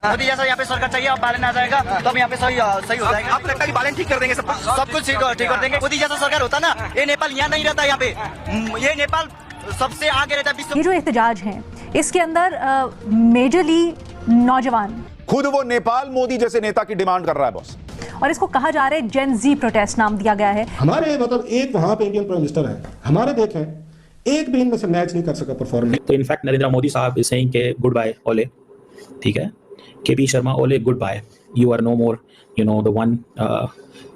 मोदी जैसा यहाँ पे सरकार चाहिए, अब बालन आ जाएगा तो हम यहाँ पे सही हो जाएगा। आपको लगता है कि बालन ठीक कर देंगे सब कुछ ठीक कर देंगे। मोदी जैसा सरकार होता ना, ये नेपाल यहाँ नहीं रहता। यहाँ पे ये नेपाल सबसे आगे रहता विश्व। ये जो एहतजाज है इसके अंदर मेजरली नौजवान, खुद वो नेपाल मोदी जैसे नेता की डिमांड कर रहा है बॉस, और इसको कहा जा रहा है जेन जी प्रोटेस्ट नाम दिया गया है। हमारे मतलब एक वहां पे इंडियन प्राइम मिनिस्टर है, हमारे देखें एक भी इनमें से मैच नहीं कर सका परफॉर्मेंस। तो इनफैक्ट नरेंद्र मोदी साहब इज सेइंग के गुड बाय ओले, ठीक है, KP Sharma Oli goodbye, you are no more you know the one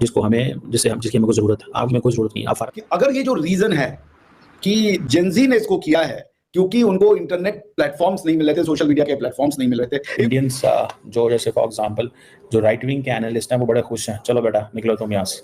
जिसकी हमें कोई जरूरत है, आप में कोई जरूरत नहीं। आप अगर ये जो रीजन है कि जेनजी ने इसको किया है क्योंकि उनको इंटरनेट प्लेटफॉर्म्स नहीं मिल रहे थे, सोशल मीडिया के प्लेटफॉर्म्स नहीं मिल रहे थे। इंडियंस जो जैसे फॉर एग्जांपल जो राइट विंग के एनालिस्ट हैं वो बड़े खुश हैं, चलो बेटा निकलो तुम यहाँ से,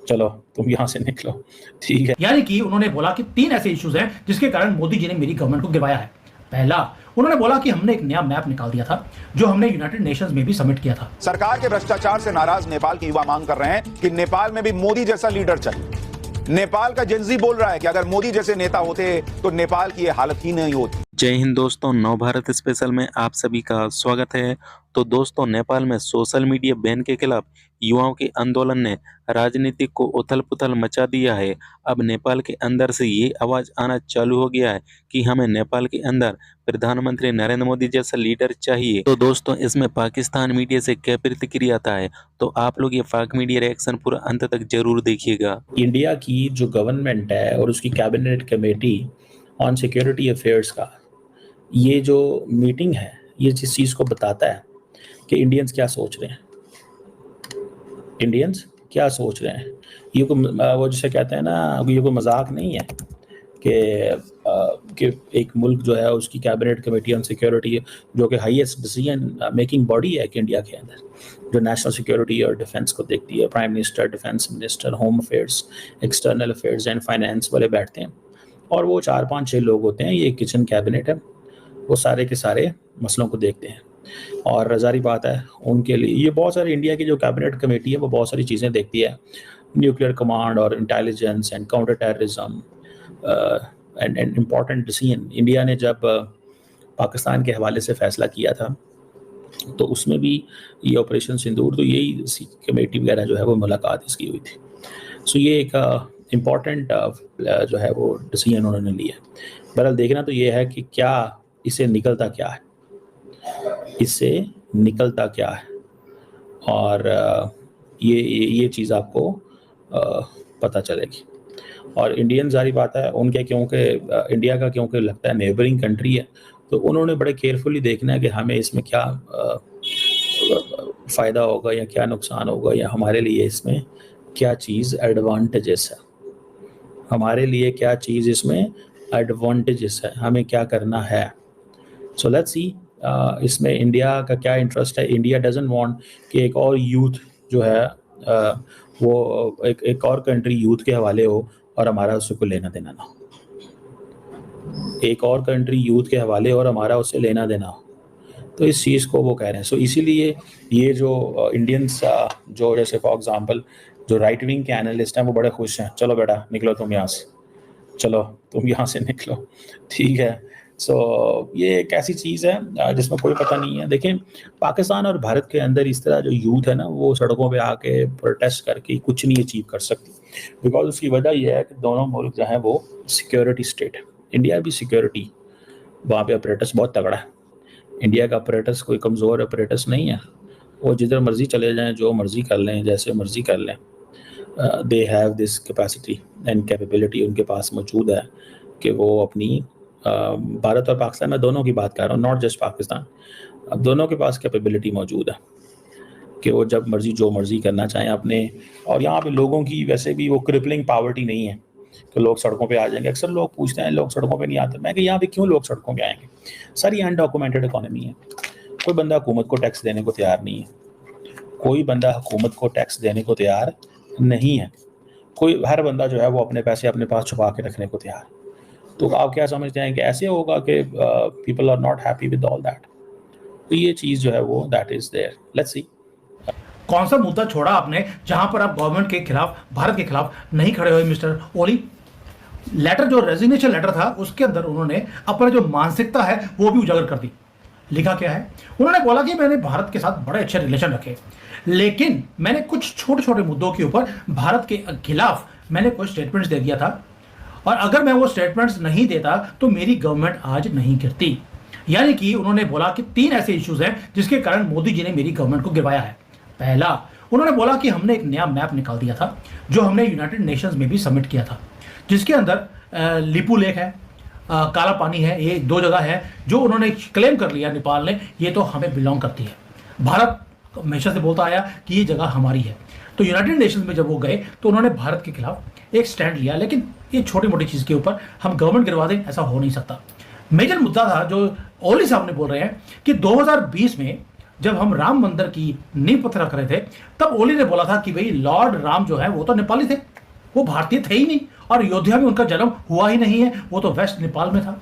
चलो तुम यहाँ से निकलो, ठीक है। यानी कि उन्होंने बोला कि 3 ऐसे इश्यूज हैं जिसके कारण मोदी जी ने मेरी गवर्नमेंट को गिरवाया है। पहला, उन्होंने बोला कि हमने एक नया मैप निकाल दिया था जो हमने यूनाइटेड नेशंस में भी सबमिट किया था। सरकार के भ्रष्टाचार से नाराज नेपाल के युवा मांग कर रहे हैं कि नेपाल में भी मोदी जैसा लीडर चाहिए। नेपाल का जेनजी बोल रहा है कि अगर मोदी जैसे नेता होते तो नेपाल की ये हालत ही नहीं होती। जय हिंद दोस्तों, नव भारत स्पेशल में आप सभी का स्वागत है। तो दोस्तों, नेपाल में सोशल मीडिया बैन के खिलाफ युवाओं के आंदोलन ने राजनीतिक को उथल पुथल मचा दिया है। अब नेपाल के अंदर से ये आवाज आना चालू हो गया है कि हमें नेपाल के अंदर प्रधानमंत्री नरेंद्र मोदी जैसा लीडर चाहिए। तो दोस्तों, इसमें पाकिस्तान मीडिया से क्या प्रतिक्रिया आता है, तो आप लोग ये पाक मीडिया रिएक्शन पूरा अंत तक जरूर देखिएगा। इंडिया की जो गवर्नमेंट है और उसकी cabinet committee on security affairs का ये जो मीटिंग है, ये जिस चीज़ को बताता है कि इंडियंस क्या सोच रहे हैं, इंडियंस क्या सोच रहे हैं। ये को वो जिसे कहते हैं ना, ये कोई मजाक नहीं है कि एक मुल्क जो है उसकी कैबिनेट कमेटी ऑन सिक्योरिटी जो कि हाईएस्ट डिसीजन मेकिंग बॉडी है कि इंडिया के अंदर जो नेशनल सिक्योरिटी और डिफेंस को देखती है, prime minister, defence minister, home affairs, external affairs and finance वाले बैठते हैं और वो 4, 5, 6 लोग होते हैं। ये किचन कैबिनेट है, वो सारे के सारे मसलों को देखते हैं और जारी बात है उनके लिए ये बहुत सारी इंडिया की जो कैबिनेट कमेटी है वो बहुत सारी चीज़ें देखती है, न्यूक्लियर कमांड और intelligence and counter terrorism and important decision. India ने जब पाकिस्तान के हवाले से फैसला किया था तो उसमें भी ये ऑपरेशन सिंदूर, तो यही कमेटी वगैरह जो है वो मुलाकात इसकी हुई थी। सो ये एक इम्पॉर्टेंट जो है वो डिसीजन उन्होंने लिया। बहरहाल देखना तो ये है कि क्या इससे निकलता क्या है, इससे निकलता क्या है, और ये चीज़ आपको पता चलेगी। और इंडियन जारी बात है उनके, क्योंकि इंडिया का क्योंकि लगता है नेबरिंग कंट्री है, तो उन्होंने बड़े केयरफुली देखना है कि हमें इसमें क्या फ़ायदा होगा या क्या नुकसान होगा, या हमारे लिए इसमें क्या चीज़ एडवांटेजेस है, हमारे लिए क्या चीज़ इसमें एडवांटेजेस है, हमें क्या करना है। सो लेट्स सी इसमें इंडिया का क्या इंटरेस्ट है। इंडिया डजंट वांट कि एक और यूथ जो है वो एक और कंट्री यूथ के हवाले हो और हमारा उससे कोई लेना देना ना हो, एक और कंट्री यूथ के हवाले और हमारा उससे लेना देना हो। तो इस चीज़ को वो कह रहे हैं। सो इसीलिए ये जो इंडियंस जो जैसे फॉर एग्जांपल जो राइट विंग के एनालिस्ट हैं वो बड़े खुश हैं, चलो बेटा निकलो तुम यहाँ से, चलो तुम यहाँ से निकलो, ठीक है। सो ये एक ऐसी चीज़ है जिसमें कोई पता नहीं है। देखें, पाकिस्तान और भारत के अंदर इस तरह जो यूथ है ना वो सड़कों पे आके प्रोटेस्ट करके कुछ नहीं अचीव कर सकती, बिकॉज उसकी वजह यह है कि दोनों मुल्क जो हैं वो सिक्योरिटी स्टेट है। इंडिया भी सिक्योरिटी, वहाँ पे अपरेटस बहुत तगड़ा है। इंडिया का अपरेटस कोई कमज़ोर अपरेटस नहीं है, वो जिधर मर्जी चले जाएँ, जो मर्जी कर लें, जैसे मर्जी कर लें। They have this capacity and capability उनके पास मौजूद है कि वो अपनी भारत और पाकिस्तान में दोनों की बात कर रहा हूँ, नॉट जस्ट पाकिस्तान, अब दोनों के पास कैपेबिलिटी मौजूद है कि वो जब मर्जी जो मर्जी करना चाहें अपने। और यहाँ पे लोगों की वैसे भी वो क्रिपलिंग पावर्टी नहीं है कि लोग सड़कों पे आ जाएंगे। अक्सर लोग पूछते हैं लोग सड़कों पे नहीं आते, मैं कि यहाँ पे क्यों लोग सड़कों पे आएंगे। सारी अनडॉक्यूमेंटेड इकोनॉमी है, कोई बंदा हुकूमत को टैक्स देने को तैयार नहीं है, कोई बंदा हुकूमत को टैक्स देने को तैयार नहीं है, कोई हर बंदा जो है वो अपने पैसे अपने पास छुपा के रखने को तैयार। तो आप क्या समझते हैं कि ऐसे होगा कि people are not happy with all that. तो ये चीज़ जो है वो that is there, let's see. कौन सा मुद्दा छोड़ा आपने जहां पर आप गवर्नमेंट के खिलाफ, भारत के खिलाफ नहीं खड़े हुए मिस्टर ओली? लेटर जो रेजिग्नेशन लेटर था उसके अंदर उन्होंने अपना जो मानसिकता है वो भी उजागर कर दी। लिखा क्या है? उन्होंने बोला कि मैंने भारत के साथ बड़े अच्छे रिलेशन रखे, लेकिन मैंने कुछ छोटे छोटे मुद्दों के ऊपर भारत के खिलाफ मैंने कुछ स्टेटमेंट्स दे दिया था, और अगर मैं वो स्टेटमेंट्स नहीं देता तो मेरी गवर्नमेंट आज नहीं गिरती। यानी कि उन्होंने बोला कि 3 ऐसे इश्यूज हैं जिसके कारण मोदी जी ने मेरी गवर्नमेंट को गिरवाया है। पहला, उन्होंने बोला कि हमने एक नया मैप निकाल दिया था जो हमने यूनाइटेड नेशंस में भी सबमिट किया था, जिसके अंदर लिपू लेक है, काला पानी है, ये 2 जगह है जो उन्होंने क्लेम कर लिया नेपाल ने, ये तो हमें बिलोंग करती है। भारत हमेशा से बोलता आया कि ये जगह हमारी है। तो यूनाइटेड नेशंस में जब वो गए तो उन्होंने भारत के खिलाफ एक स्टैंड लिया, लेकिन ये छोटी मोटी चीज़ के ऊपर हम गवर्नमेंट गिरवा दें, ऐसा हो नहीं सकता। मेजर मुद्दा था जो ओली साहब ने बोल रहे हैं कि 2020 में जब हम राम मंदिर की नींव पत्थर रख रहे थे, तब ओली ने बोला था कि भाई लॉर्ड राम जो है वो तो नेपाली थे, वो भारतीय थे ही नहीं, और अयोध्या में उनका जन्म हुआ ही नहीं है, वो तो वेस्ट नेपाल में था,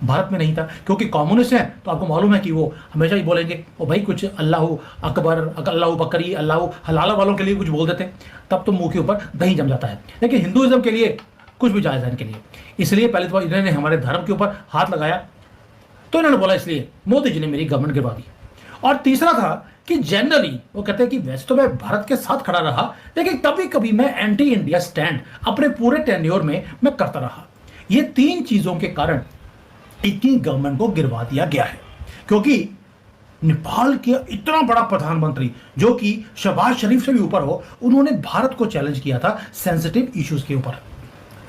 भारत में नहीं था। क्योंकि कम्युनिस्ट हैं तो आपको मालूम है कि वो हमेशा ही बोलेंगे ओ भाई कुछ अल्लाह अकबर, अल्लाह बकरी, अल्लाह हलाला वालों के लिए कुछ बोल देते, तब तो मुंह के ऊपर दही जम जाता है। लेकिन हिंदुइज्म के लिए कुछ भी जायज़ है इनके लिए, इसलिए पहले तो इन्होंने हमारे धर्म के ऊपर हाथ लगाया, तो इन्होंने बोला इसलिए मोदी जी ने मेरी गवर्नमेंट गिरवा दी। और तीसरा था कि जनरली वो कहते हैं कि वैसे तो मैं भारत के साथ खड़ा रहा, लेकिन कभी कभी मैं एंटी इंडिया स्टैंड अपने पूरे टेन्योर में मैं करता रहा। ये 3 चीज़ों के कारण इनकी गवर्नमेंट को गिरवा दिया गया है, क्योंकि नेपाल के इतना बड़ा प्रधानमंत्री जो कि शहबाज शरीफ से भी ऊपर हो, उन्होंने भारत को चैलेंज किया था सेंसिटिव इश्यूज के ऊपर।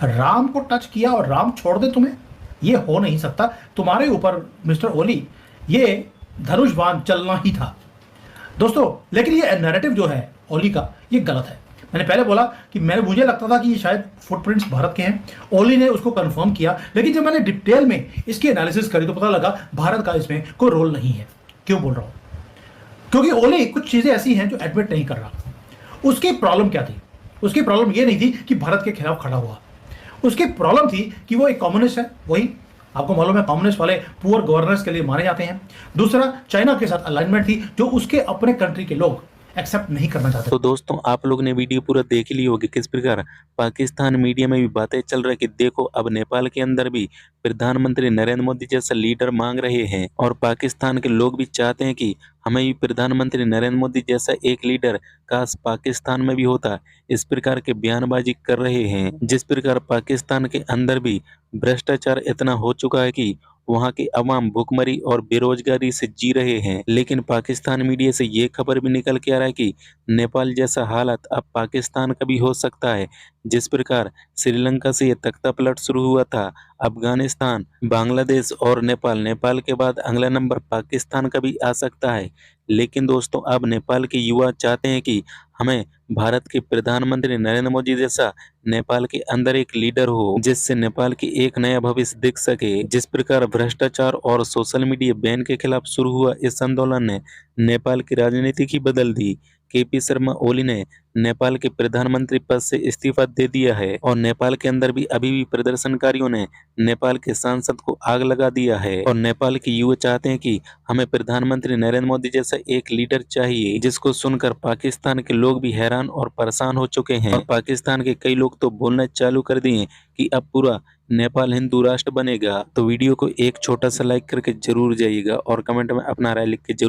राम को टच किया और राम छोड़ दे तुम्हें, ये हो नहीं सकता। तुम्हारे ऊपर मिस्टर ओली ये धनुष बाण चलना ही था दोस्तों। लेकिन ये नैरेटिव जो है ओली का, ये गलत है। मैंने पहले बोला कि मुझे लगता था कि ये शायद फुटप्रिंट्स भारत के हैं, ओली ने उसको कंफर्म किया, लेकिन जब मैंने डिटेल में इसकी एनालिसिस करी तो पता लगा भारत का इसमें कोई रोल नहीं है। क्यों बोल रहा हूँ? क्योंकि ओली कुछ चीज़ें ऐसी हैं जो एडमिट नहीं कर रहा। उसकी प्रॉब्लम क्या थी? उसकी प्रॉब्लम ये नहीं थी कि भारत के खिलाफ खड़ा हुआ, उसकी प्रॉब्लम थी कि वो एक कम्युनिस्ट है। वही आपको मालूम है कम्युनिस्ट वाले पुअर गवर्नेंस के लिए माने जाते हैं। दूसरा, चाइना के साथ अलाइनमेंट थी जो उसके अपने कंट्री के लोग एक्सेप्ट नहीं करना चाहते। तो दोस्तों आप लोग ने वीडियो पूरा देख ली होगी किस प्रकार पाकिस्तान मीडिया में भी बातें चल रही कि देखो अब नेपाल के अंदर भी प्रधानमंत्री नरेंद्र मोदी जैसा लीडर मांग रहे हैं, और पाकिस्तान के लोग भी चाहते हैं कि हमें भी प्रधानमंत्री नरेंद्र मोदी जैसा एक लीडर काश पाकिस्तान में भी होता। इस प्रकार के बयानबाजी कर रहे हैं। जिस प्रकार पाकिस्तान के अंदर भी भ्रष्टाचार इतना हो चुका है कि वहां के अवाम भूखमरी और बेरोजगारी से जी रहे हैं, लेकिन पाकिस्तान मीडिया से ये खबर भी निकल के आ रहा है कि नेपाल जैसा हालत अब पाकिस्तान का भी हो सकता है। जिस प्रकार श्रीलंका से ये तख्ता पलट शुरू हुआ था, अफगानिस्तान, बांग्लादेश और नेपाल के बाद अगला नंबर पाकिस्तान का भी आ सकता है। लेकिन दोस्तों अब नेपाल के युवा चाहते हैं कि हमें भारत के प्रधानमंत्री नरेंद्र मोदी जैसा नेपाल के अंदर एक लीडर हो, जिससे नेपाल की एक नया भविष्य दिख सके। जिस प्रकार भ्रष्टाचार और सोशल मीडिया बैन के खिलाफ शुरू हुआ इस आंदोलन ने नेपाल की राजनीति ही बदल दी। केपी शर्मा ओली ने नेपाल के प्रधानमंत्री पद से इस्तीफा दे दिया है, और नेपाल के अंदर भी अभी भी प्रदर्शनकारियों ने नेपाल के सांसद को आग लगा दिया है। और नेपाल के युवा चाहते हैं कि हमें प्रधानमंत्री नरेंद्र मोदी जैसा एक लीडर चाहिए, जिसको सुनकर पाकिस्तान के लोग भी हैरान और परेशान हो चुके हैं। और पाकिस्तान के कई लोग तो बोलना चालू कर दिए कि अब पूरा नेपाल हिंदू राष्ट्र बनेगा। तो वीडियो को एक छोटा सा लाइक करके जरूर जाइएगा और कमेंट में अपना राय लिख के जरूर